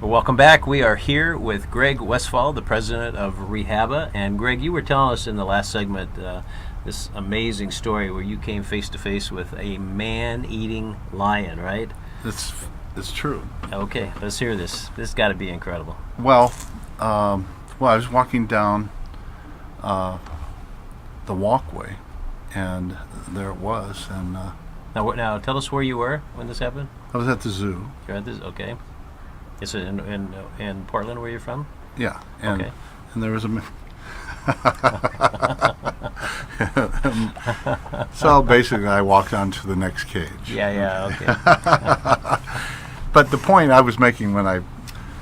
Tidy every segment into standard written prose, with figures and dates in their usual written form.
Well, welcome back. We are here with Greg Westfall, the president of Rehaba. And Greg, you were telling us in the last segment this amazing story where you came face to face with a man-eating lion, right? It's true. Okay, let's hear this. This has got to be incredible. Well, I was walking down the walkway, and there it was. And Now, tell us where you were when this happened. I was at the zoo. You're at this, okay. Is it in Portland, where you're from? Yeah. And, Okay. and there was a. So basically, I walked on to the next cage. Yeah, okay. But the point I was making when I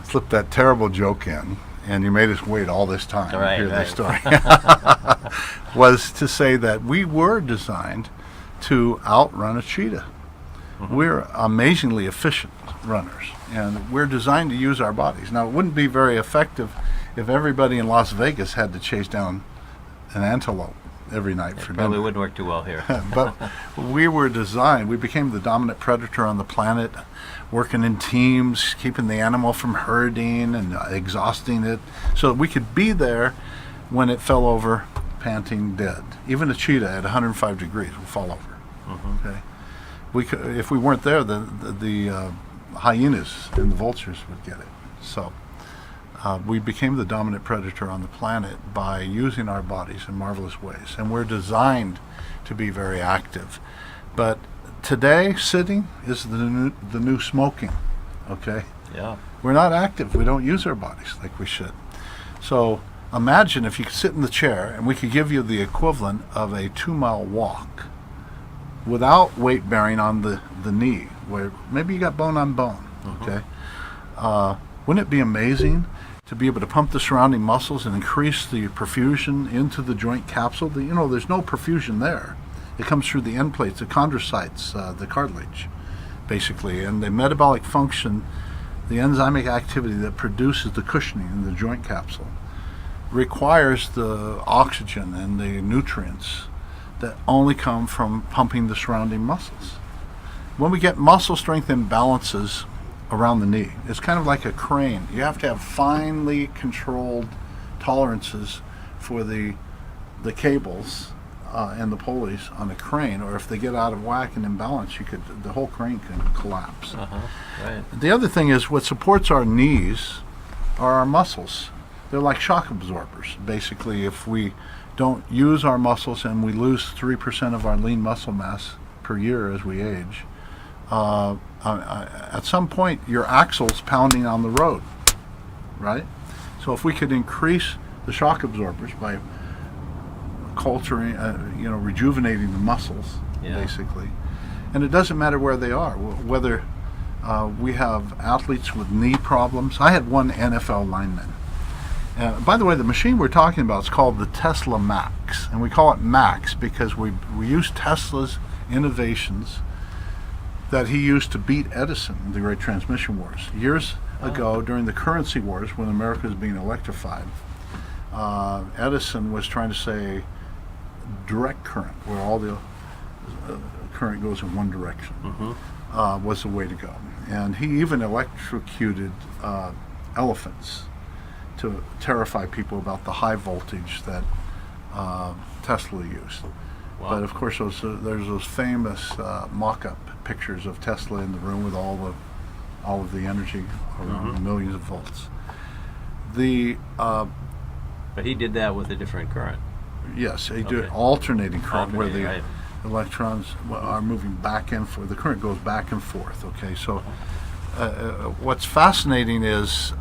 slipped that terrible joke in, and you made us wait all this time to hear this story, was to say that we were designed to outrun a cheetah. Mm-hmm. We're amazingly efficient runners, and we're designed to use our bodies. Now, it wouldn't be very effective if everybody in Las Vegas had to chase down an antelope every night for Probably dinner. wouldn't work too well here. But we were designed, we became the dominant predator on the planet, working in teams, keeping the animal from herding and exhausting it, so that we could be there when it fell over, panting, dead. Even a cheetah at 105 degrees would fall over. Mm-hmm. Okay, if we weren't there, the hyenas and the vultures would get it. So we became the dominant predator on the planet by using our bodies in marvelous ways, and we're designed to be very active. But today, sitting is the new smoking. Okay, Yeah. we're not active. We don't use our bodies like we should. So imagine if you could sit in the chair and we could give you the equivalent of a 2-mile walk without weight bearing on the knee, where maybe you got bone on bone. Okay, wouldn't it be amazing to be able to pump the surrounding muscles and increase the perfusion into the joint capsule? There's no perfusion there. It comes through the end plates, the chondrocytes, the cartilage, basically, and the metabolic function, the enzymic activity that produces the cushioning in the joint capsule, requires the oxygen and the nutrients that only come from pumping the surrounding muscles. When we get muscle strength imbalances around the knee, it's kind of like a crane. You have to have finely controlled tolerances for the cables and the pulleys on a crane, or if they get out of whack and imbalance, the whole crane can collapse. Right. The other thing is, what supports our knees are our muscles. They're like shock absorbers. Basically, if we don't use our muscles and we lose 3% of our lean muscle mass per year as we age, at some point your axle's pounding on the road, right? So if we could increase the shock absorbers by culturing, rejuvenating the muscles, basically, and it doesn't matter where they are, whether we have athletes with knee problems. I had one NFL lineman. By the way, the machine we're talking about is called the Tesla Max, and we call it Max because we use Tesla's innovations that he used to beat Edison in the Great Transmission Wars. Years ago, during the currency wars, when America was being electrified, Edison was trying to say direct current, where all the current goes in one direction, was the way to go. And he even electrocuted elephants to terrify people about the high voltage that Tesla used. Wow. But of course, there's those famous mock-up pictures of Tesla in the room with all of the energy around millions of volts. But he did that with a different current. Yes, they do Okay. alternating current, where the Right. electrons are moving back and forth. The current goes back and forth. Okay, so what's fascinating is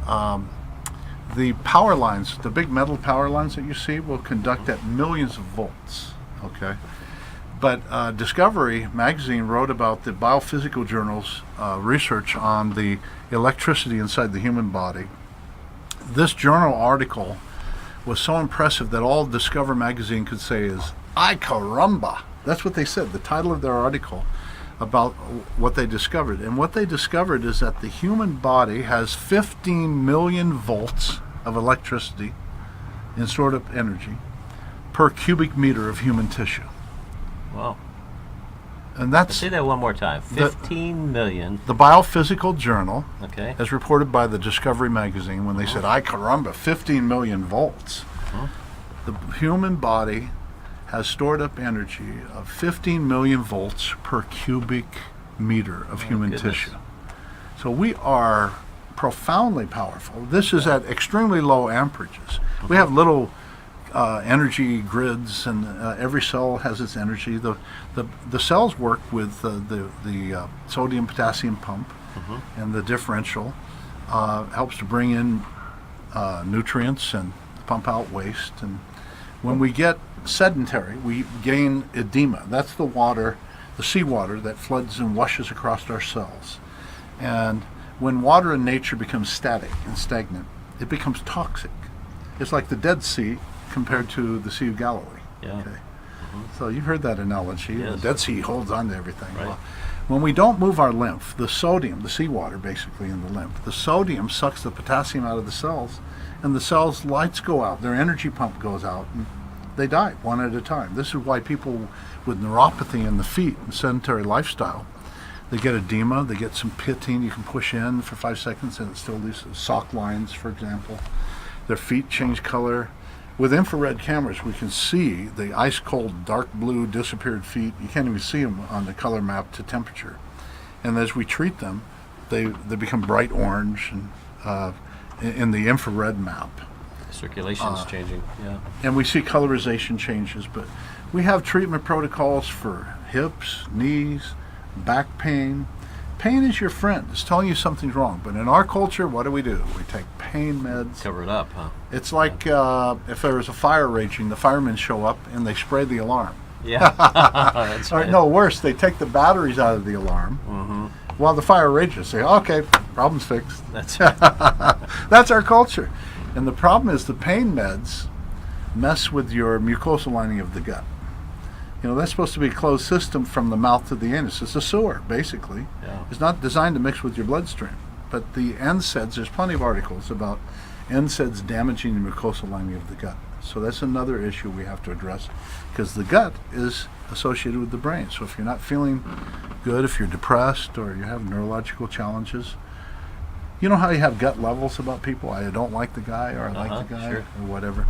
the power lines, the big metal power lines that you see, will conduct at millions of volts. Okay, but Discovery magazine wrote about the Biophysical Journal's research on the electricity inside the human body. This journal article was so impressive that all Discover magazine could say is, "Ay caramba!" That's what they said. The title of their article about what they discovered. And what they discovered is that the human body has 15 million volts of electricity in stored up energy per cubic meter of human tissue. Wow. And that's Say that one more time. 15 million. the Biophysical Journal, Okay. as reported by the Discovery magazine, when they said, "I caramba, 15 million volts." The human body has stored up energy of 15 million volts per cubic meter of human goodness. tissue. So we are profoundly powerful. This is at extremely low amperages. We have little energy grids, and every cell has its energy. The cells work with the sodium potassium pump, and the differential helps to bring in nutrients and pump out waste. And when we get sedentary, we gain edema. That's the water, the seawater that floods and washes across our cells. And when water in nature becomes static and stagnant, it becomes toxic. It's like the Dead Sea compared to the Sea of Galilee. Yeah. Okay. So you've heard that analogy. Yes. The Dead Sea holds on to everything. Right. Well, when we don't move our lymph, the sodium, the seawater basically in the lymph, the sodium sucks the potassium out of the cells, and the cells' lights go out. Their energy pump goes out, and they die one at a time. This is why people with neuropathy in the feet and sedentary lifestyle, they get edema, they get some pitting you can push in for 5 seconds and it still leaves sock lines, for example. Their feet change color. With infrared cameras, we can see the ice cold, dark blue, disappeared feet. You can't even see them on the color map to temperature. And as we treat them, they become bright orange and in the infrared map. Circulation's changing. Yeah. And we see colorization changes, but we have treatment protocols for hips, knees, back pain. Pain is your friend. It's telling you something's wrong. But in our culture, what do? We take pain meds. Cover it up, huh? It's like if there was a fire raging, the firemen show up and they spray the alarm. Yeah. That's Or right. no, worse, they take the batteries out of the alarm while the fire rages. Say, okay, problem's fixed. That's That's our culture. And the problem is the pain meds mess with your mucosal lining of the gut. You know, that's supposed to be a closed system from the mouth to the anus. It's a sewer, basically. Yeah. It's not designed to mix with your bloodstream. But the NSAIDs, there's plenty of articles about NSAIDs damaging the mucosal lining of the gut. So that's another issue we have to address, because the gut is associated with the brain. So if you're not feeling good, if you're depressed or you have neurological challenges, you know how you have gut levels about people? I don't like the guy, or I like the guy, sure. or whatever.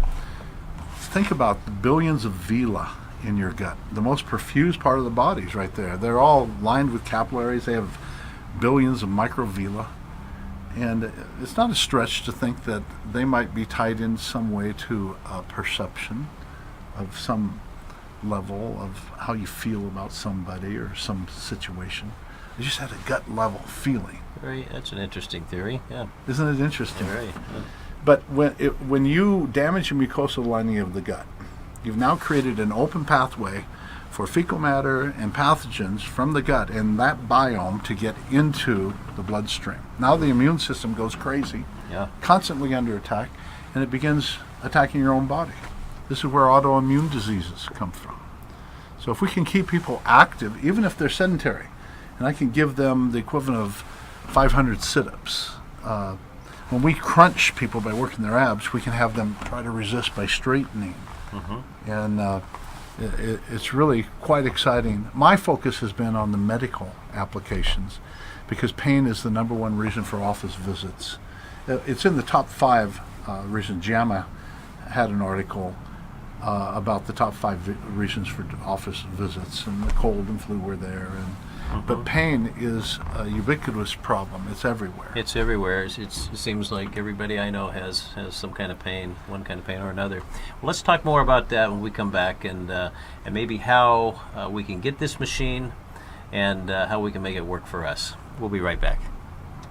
Think about the billions of villi in your gut. The most perfused part of the body is right there. They're all lined with capillaries. They have billions of microvilli. And it's not a stretch to think that they might be tied in some way to a perception of some level of how you feel about somebody or some situation. You just had a gut level feeling. that's an interesting theory. Yeah. Isn't it interesting? Very. Yeah. But when you damage the mucosal lining of the gut, you've now created an open pathway for fecal matter and pathogens from the gut and that biome to get into the bloodstream. Now the immune system goes crazy, Yeah. constantly under attack, and it begins attacking your own body. This is where autoimmune diseases come from. So if we can keep people active, even if they're sedentary, and I can give them the equivalent of 500 sit-ups. When we crunch people by working their abs, we can have them try to resist by straightening. And it's really quite exciting. My focus has been on the medical applications, because pain is the number one reason for office visits. It's in the top 5 reasons. JAMA had an article about the top 5 reasons for office visits, and the cold and flu were there. But pain is a ubiquitous problem. It's everywhere. It's everywhere. It seems like everybody I know has some kind of pain, one kind of pain or another. Well, let's talk more about that when we come back, and maybe how we can get this machine and how we can make it work for us. We'll be right back.